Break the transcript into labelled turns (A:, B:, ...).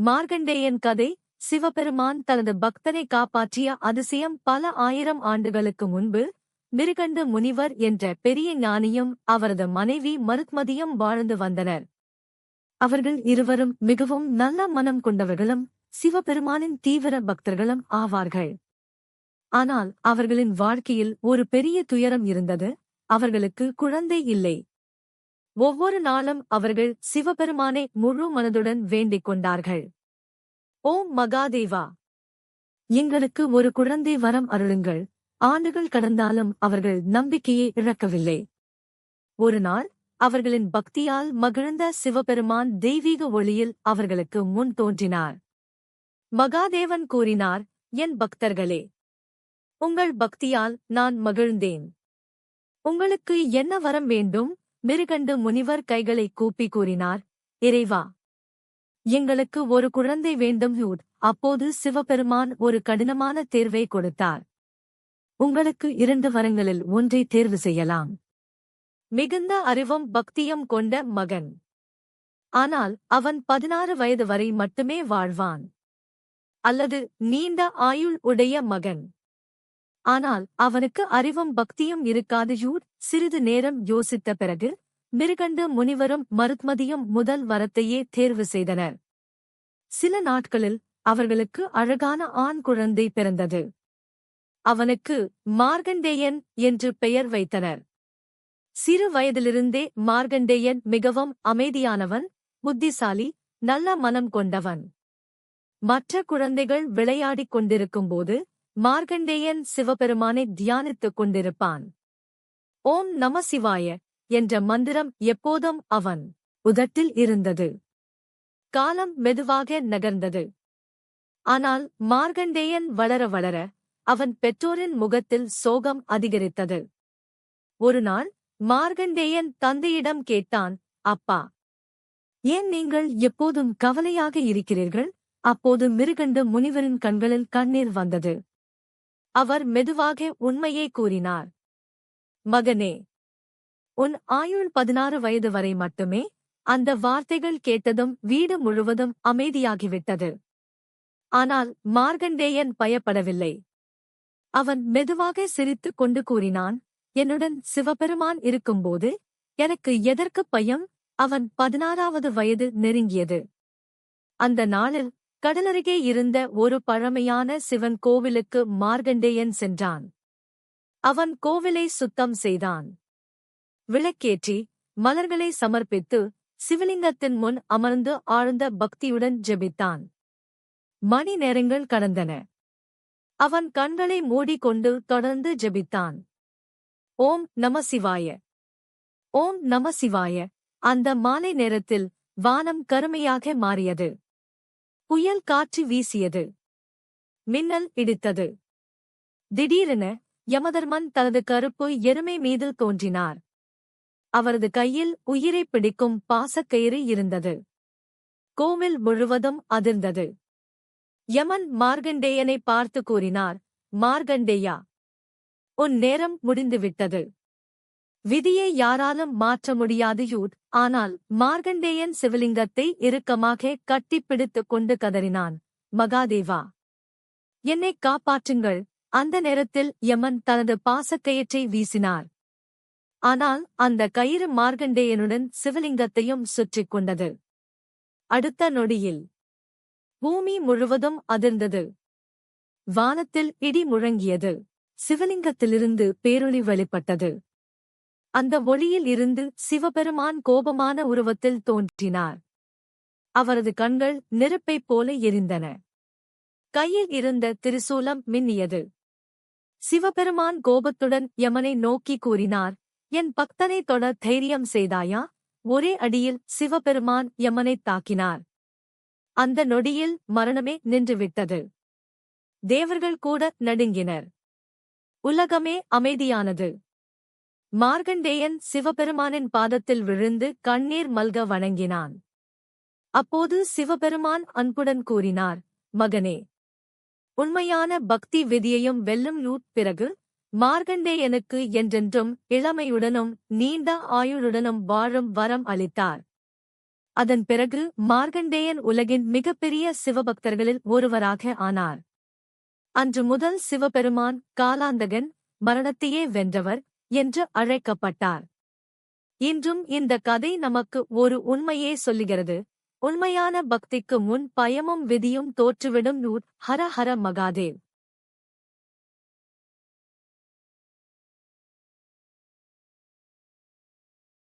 A: மார்க்கண்டேயன் கதை. சிவபெருமான் தனது பக்தனை காப்பாற்றிய அதிசயம். பல ஆயிரம் ஆண்டுகளுக்கு முன்பு மிருகண்டு முனிவர் என்ற பெரிய ஞானியும் அவரது மனைவி மருத்மதியும் வாழ்ந்து வந்தனர். அவர்கள் இருவரும் மிகவும் நல்ல மனம் கொண்டவர்களும் சிவபெருமானின் தீவிர பக்தர்களும் ஆவார்கள். ஆனால் அவர்களின் வாழ்க்கையில் ஒரு பெரிய துயரம் இருந்தது. அவர்களுக்கு குழந்தை இல்லை. ஒவ்வொரு நாளும் அவர்கள் சிவபெருமானை முழு மனதுடன் வேண்டிக் கொண்டார்கள். ஓம் மகாதேவா, எங்களுக்கு ஒரு குழந்தை வரம் அருளுங்கள். ஆண்டுகள் கடந்தாலும் அவர்கள் நம்பிக்கையை இழக்கவில்லை. ஒரு நாள் அவர்களின் பக்தியால் மகிழ்ந்த சிவபெருமான் தெய்வீக ஒளியில் அவர்களுக்கு முன் தோன்றினார். மகாதேவன் கூறினார், என் பக்தர்களே, உங்கள் பக்தியால் நான் மகிழ்ந்தேன். உங்களுக்கு என்ன வரம் வேண்டும்? மிருகண்டு முனிவர் கைகளை கூப்பி கூறினார், இறைவா, எங்களுக்கு ஒரு குழந்தை வேண்டும். அப்போது சிவபெருமான் ஒரு கடினமான தேர்வை கொடுத்தார். உங்களுக்கு 2 வரங்களில் ஒன்றை தேர்வு செய்யலாம். மிகுந்த அறிவும் பக்தியும் கொண்ட மகன். ஆனால் அவன் 16 வயது வரை மட்டுமே வாழ்வான். அல்லது நீண்ட ஆயுள் உடைய மகன். ஆனால் அவனுக்கு அறிவும் பக்தியும் இருக்காது. சிறிது நேரம் யோசித்த பிறகு மிருகண்டு முனிவரும் மருத்மதியும் முதல் வரத்தையே தேர்வு செய்தனர். சில நாட்களில் அவர்களுக்கு அழகான ஆண் குழந்தை பிறந்தது. அவனுக்கு மார்க்கண்டேயன் என்று பெயர் வைத்தனர். சிறு வயதிலிருந்தே மார்க்கண்டேயன் மிகவும் அமைதியானவன், புத்திசாலி, நல்ல மனம் கொண்டவன். மற்ற குழந்தைகள் விளையாடிக் கொண்டிருக்கும்போது மார்க்கண்டேயன் சிவபெருமானை தியானித்துக் கொண்டிருப்பான். ஓம் நம சிவாய என்ற மந்திரம் எப்போதும் அவன் உதட்டில் இருந்தது. காலம் மெதுவாக நகர்ந்தது. ஆனால் மார்க்கண்டேயன் வளர வளர அவன் பெற்றோரின் முகத்தில் சோகம் அதிகரித்தது. ஒருநாள் மார்க்கண்டேயன் தந்தையிடம் கேட்டான், அப்பா, ஏன் நீங்கள் எப்போதும் கவலையாக இருக்கிறீர்கள்? அப்போது மிருகண்டு முனிவரின் கண்களில் கண்ணீர் வந்தது. அவர் மெதுவாக உண்மையை கூறினார். மகனே, உன் ஆயுள் 16 வயது வரை மட்டுமே. அந்த வார்த்தைகள் கேட்டதும் வீடு முழுவதும் அமைதியாகிவிட்டது. ஆனால் மார்க்கண்டேயன் பயப்படவில்லை. அவன் மெதுவாக சிரித்துக் கொண்டு கூறினான், என்னுடன் சிவபெருமான் இருக்கும்போது எனக்கு எதற்கு பயம்? அவன் 16வது வயது நெருங்கியது. அந்த நாளில் கடலருகே இருந்த ஒரு பழமையான சிவன் கோவிலுக்கு மார்க்கண்டேயன் சென்றான். அவன் கோவிலை சுத்தம் செய்தான். விளக்கேற்றி மலர்களை சமர்ப்பித்து சிவலிங்கத்தின் முன் அமர்ந்து ஆழ்ந்த பக்தியுடன் ஜெபித்தான். மணி நேரங்கள் கடந்தன. அவன் கண்களை மூடிக்கொண்டு தொடர்ந்து ஜெபித்தான். ஓம் நம சிவாய, ஓம் நம சிவாய. அந்த மாலை நேரத்தில் வானம் கருமையாக மாறியது. புயல் காற்று வீசியது. மின்னல் இடித்தது. திடீரென யமதர்மன் தனது கருப்பு எருமை மீது தோன்றினார். அவரது கையில் உயிரைப் பிடிக்கும் பாசக்கயிறு இருந்தது. கோவில் முழுவதும் அதிர்ந்தது. யமன் மார்க்கண்டேயனை பார்த்து கூறினார், மார்க்கண்டேயா, உன் நேரம் முடிந்துவிட்டது. விதியை யாராலும் மாற்ற முடியாது. ஆனால் மார்க்கண்டேயன் சிவலிங்கத்தை இறுக்கமாக கட்டிப்பிடித்துக் கொண்டு கதறினான், மகாதேவா, என்னைக் காப்பாற்றுங்கள். அந்த நேரத்தில் யமன் தனது பாசக்கயிற்றை வீசினார். ஆனால் அந்த கயிறு மார்க்கண்டேயனுடன் சிவலிங்கத்தையும் சுற்றிக் கொண்டது. அடுத்த நொடியில் பூமி முழுவதும் அதிர்ந்தது. வானத்தில் இடி முழங்கியது. சிவலிங்கத்திலிருந்து பேரொளி வெளிப்பட்டது. அந்த ஒளியில் இருந்து சிவபெருமான் கோபமான உருவத்தில் தோன்றினார். அவரது கண்கள் நெருப்பைப் போல எரிந்தன. கையில் இருந்த திரிசூலம் மின்னியது. சிவபெருமான் கோபத்துடன் யமனை நோக்கி கூறினார், என் பக்தனை தொட தைரியம் செய்தாயா? ஒரே அடியில் சிவபெருமான் யமனைத் தாக்கினார். அந்த நொடியில் மரணமே நின்றுவிட்டது. தேவர்கள் கூட நடுங்கினர். உலகமே அமைதியானது. மார்க்கண்டேயன் சிவபெருமானின் பாதத்தில் விழுந்து கண்ணீர் மல்க வணங்கினான். அப்போது சிவபெருமான் அன்புடன் கூறினார், மகனே, உண்மையான பக்தி விதியையும் வெல்லும். பிறகு மார்க்கண்டேயனுக்கு என்றென்றும் இளமையுடனும் நீண்ட ஆயுளுடனும் வாழும் வரம் அளித்தார். அதன் பிறகு மார்க்கண்டேயன் உலகின் மிகப்பெரிய சிவபக்தர்களில் ஒருவராக ஆனார். அன்று முதல் சிவபெருமான் காலாந்தகன், மரணத்தையே வென்றவர் என்று அழைக்கப்பட்டார். இன்றும் இந்த கதை நமக்கு ஒரு உண்மையே சொல்லுகிறது. உண்மையான பக்திக்கு முன் பயமும் விதியும் தோற்றுவிடும். ஹர ஹர மகாதேவ்.